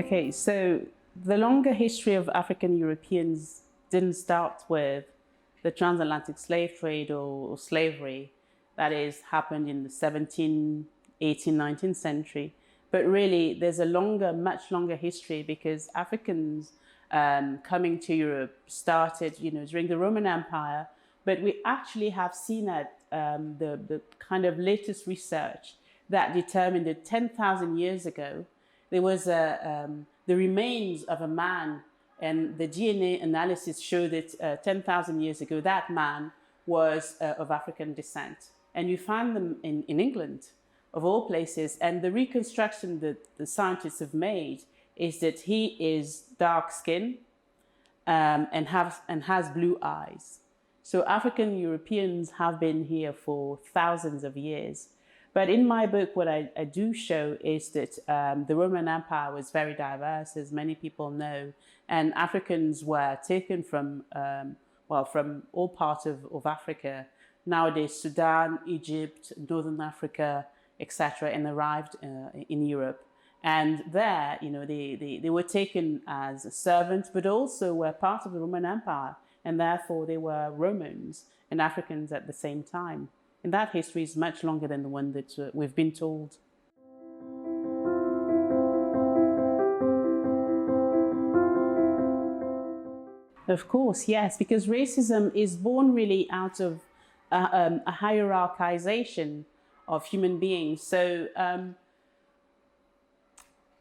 Okay, so the longer history of African Europeans didn't start with the transatlantic slave trade or slavery that is happened in the 17th, 18th, 19th century. But really, there's a longer, much longer history because Africans coming to Europe started, during the Roman Empire. But we actually have seen at the kind of latest research that determined that 10,000 years ago, there was the remains of a man, and the DNA analysis showed that 10,000 years ago, that man was of African descent. And you find them in England, of all places. And the reconstruction that the scientists have made is that he is dark skinned and has blue eyes. So African Europeans have been here for thousands of years. But in my book, what I do show is that the Roman Empire was very diverse, as many people know, and Africans were taken from, from all parts of Africa, nowadays Sudan, Egypt, Northern Africa, etc., and arrived in Europe. And there, they were taken as servants, but also were part of the Roman Empire, and therefore they were Romans and Africans at the same time. And that history is much longer than the one that we've been told. Of course, yes, because racism is born really out of a hierarchization of human beings. So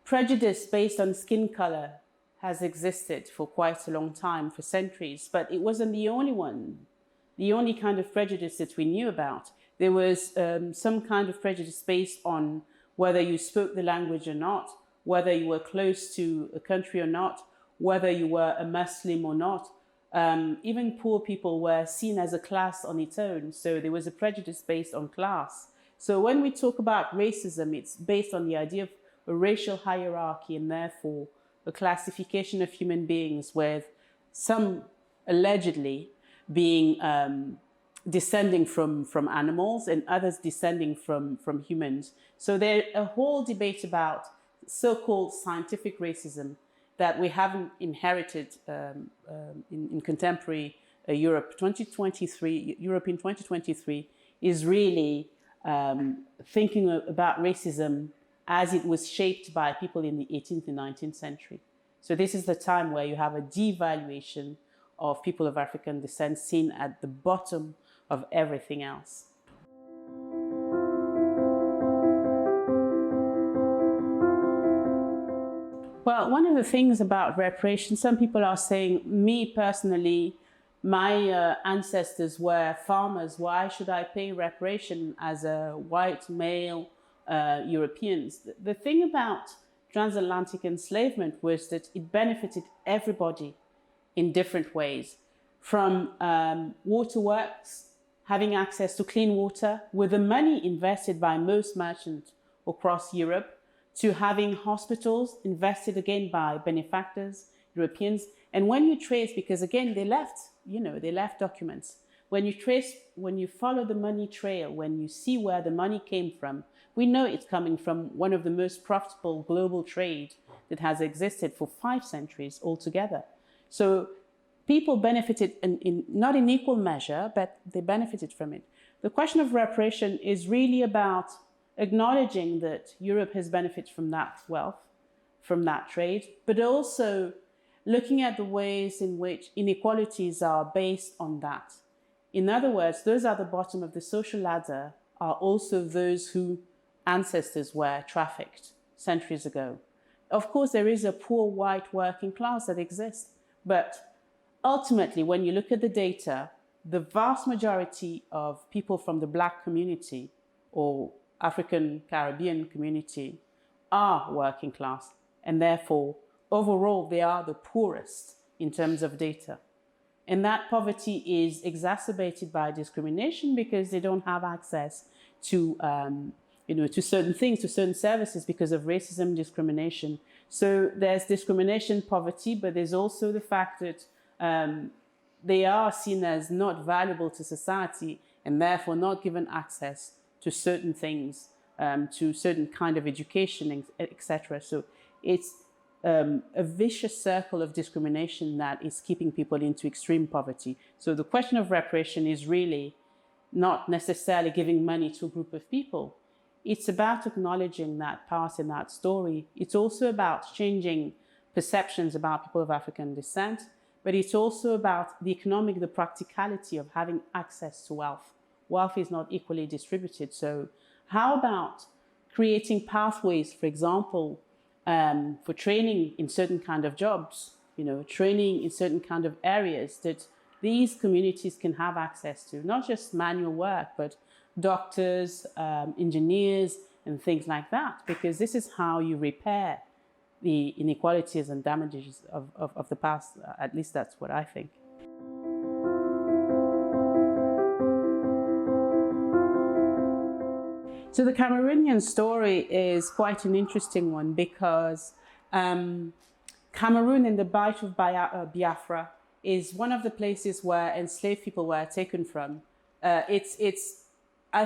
prejudice based on skin color has existed for quite a long time, for centuries, but it wasn't the only one. The only kind of prejudice that we knew about. There was some kind of prejudice based on whether you spoke the language or not, whether you were close to a country or not, whether you were a Muslim or not. Even poor people were seen as a class on its own. So there was a prejudice based on class. So when we talk about racism, it's based on the idea of a racial hierarchy and therefore a classification of human beings with some allegedly being descending from animals and others descending from humans. So there's a whole debate about so-called scientific racism that we haven't inherited in contemporary Europe. Europe in 2023 is really thinking about racism as it was shaped by people in the 18th and 19th century. So this is the time where you have a devaluation of people of African descent seen at the bottom of everything else. Well, one of the things about reparations, some people are saying, me personally, my ancestors were farmers. Why should I pay reparation as a white male Europeans? The thing about transatlantic enslavement was that it benefited everybody in different ways, from waterworks, having access to clean water with the money invested by most merchants across Europe, to having hospitals invested again by benefactors, Europeans. And when you trace, because again, they left documents. When you follow the money trail, when you see where the money came from, we know it's coming from one of the most profitable global trade that has existed for 5 centuries altogether. So people benefited not in equal measure, but they benefited from it. The question of reparation is really about acknowledging that Europe has benefited from that wealth, from that trade, but also looking at the ways in which inequalities are based on that. In other words, those at the bottom of the social ladder are also those whose ancestors were trafficked centuries ago. Of course, there is a poor white working class that exists, but ultimately, when you look at the data, the vast majority of people from the Black community or African Caribbean community are working class, and therefore, overall, they are the poorest in terms of data. And that poverty is exacerbated by discrimination because they don't have access to, to certain things, to certain services because of racism, discrimination. So there's discrimination, poverty, but there's also the fact that they are seen as not valuable to society and therefore not given access to certain things, to certain kind of education, etc. So it's a vicious circle of discrimination that is keeping people into extreme poverty. So the question of reparation is really not necessarily giving money to a group of people. It's about acknowledging that part in that story. It's also about changing perceptions about people of African descent, but it's also about the economic, the practicality of having access to wealth. Wealth is not equally distributed. So how about creating pathways, for example, for training in certain kind of jobs, training in certain kind of areas that these communities can have access to, not just manual work, but doctors, engineers, and things like that, because this is how you repair the inequalities and damages of the past. At least that's what I think. So the Cameroonian story is quite an interesting one because Cameroon in the Bight of Biafra is one of the places where enslaved people were taken from. I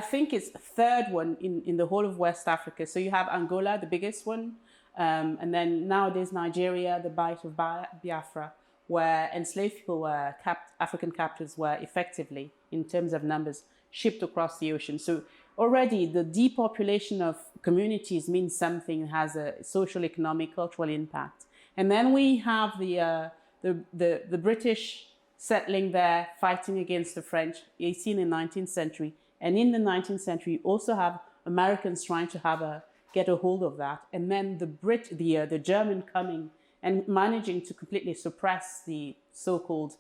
think it's the third one in the whole of West Africa. So you have Angola, the biggest one, and then nowadays Nigeria, the Bight of Biafra, where enslaved people were African captives were effectively, in terms of numbers, shipped across the ocean. So already the depopulation of communities means something, has a social, economic, cultural impact. And then we have the British settling there, fighting against the French, 18th and 19th century. And in the 19th century, you also have Americans trying to get a hold of that. And then the German coming and managing to completely suppress the so-called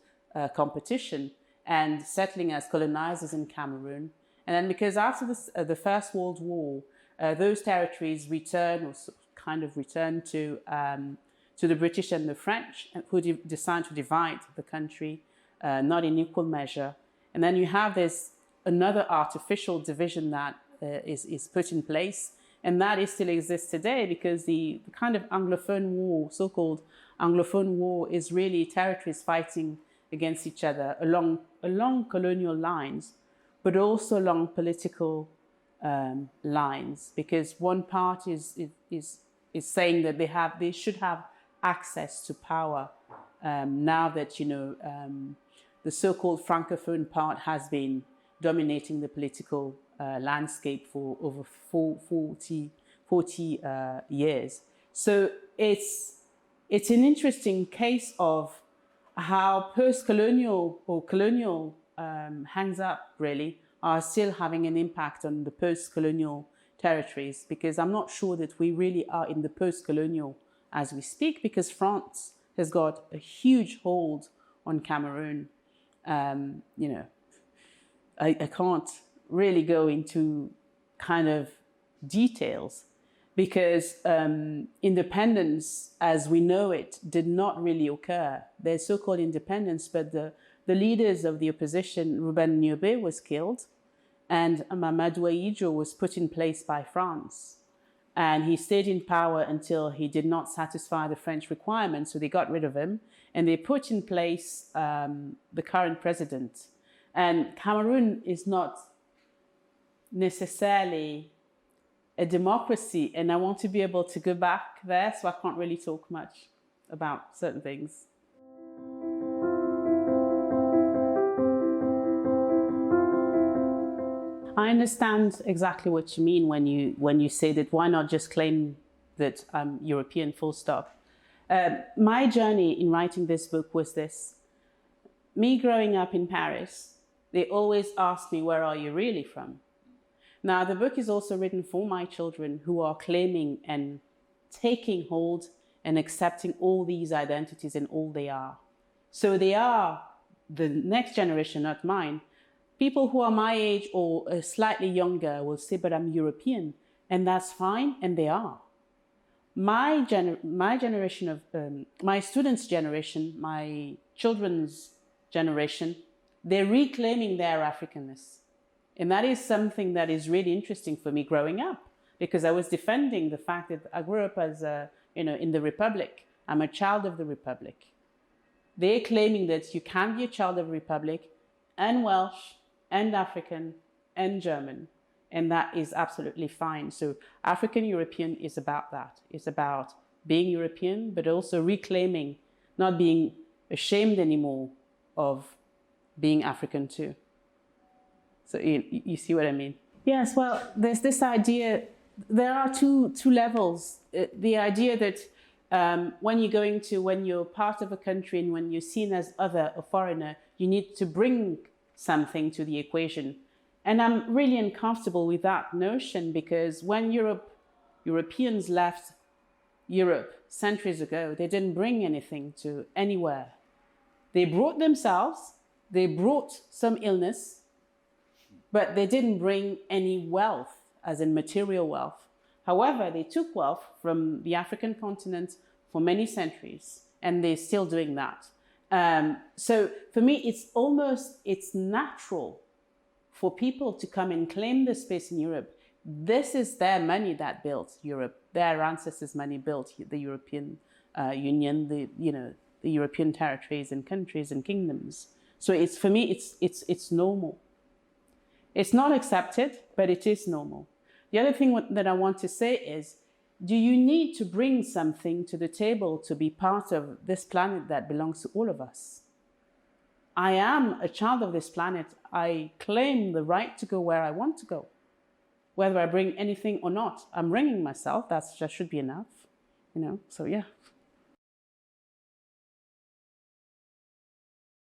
competition and settling as colonizers in Cameroon. And then because after the First World War, those territories returned to the British and the French, who decided to divide the country, not in equal measure. And then you have another artificial division that is put in place, and that still exists today, because the kind of Anglophone war, so-called Anglophone war, is really territories fighting against each other along colonial lines, but also along political lines, because one part is saying that they should have access to power now that the so-called Francophone part has been dominating the political landscape for over 40 years. So it's an interesting case of how post-colonial or colonial hangs up really are still having an impact on the post-colonial territories, because I'm not sure that we really are in the post-colonial as we speak, because France has got a huge hold on Cameroon. I can't really go into kind of details, because independence as we know it did not really occur. There's so-called independence, but the leaders of the opposition, Ruben Nyobe, was killed, and Mamadou Ahidjo was put in place by France. And he stayed in power until he did not satisfy the French requirements, so they got rid of him, and they put in place the current president. And Cameroon is not necessarily a democracy, and I want to be able to go back there, so I can't really talk much about certain things. I understand exactly what you mean when you say that why not just claim that I'm European, full stop. My journey in writing this book was this. Me growing up in Paris, they always ask me, where are you really from? Now, the book is also written for my children who are claiming and taking hold and accepting all these identities and all they are. So they are the next generation, not mine. People who are my age or slightly younger will say, but I'm European, and that's fine, and they are. My generation of, my students' generation, my children's generation, they're reclaiming their Africanness. And that is something that is really interesting for me growing up, because I was defending the fact that I grew up as in the Republic. I'm a child of the Republic. They're claiming that you can be a child of the Republic and Welsh and African and German, and that is absolutely fine. So African European is about that. It's about being European, but also reclaiming, not being ashamed anymore of being African too. So you see what I mean? Yes, well, there's this idea, there are two levels. The idea that when you're part of a country and when you're seen as other, a foreigner, you need to bring something to the equation. And I'm really uncomfortable with that notion, because when Europeans left Europe centuries ago, they didn't bring anything to anywhere. They brought themselves, they brought some illness, but they didn't bring any wealth, as in material wealth. However, they took wealth from the African continent for many centuries, and they're still doing that. So for me, it's natural for people to come and claim the space in Europe. This is their money that built Europe. Their ancestors' money built the European Union, the European territories and countries and kingdoms. So for me, it's normal. It's not accepted, but it is normal. The other thing that I want to say is, do you need to bring something to the table to be part of this planet that belongs to all of us? I am a child of this planet. I claim the right to go where I want to go. Whether I bring anything or not, I'm bringing myself. That should be enough, So yeah.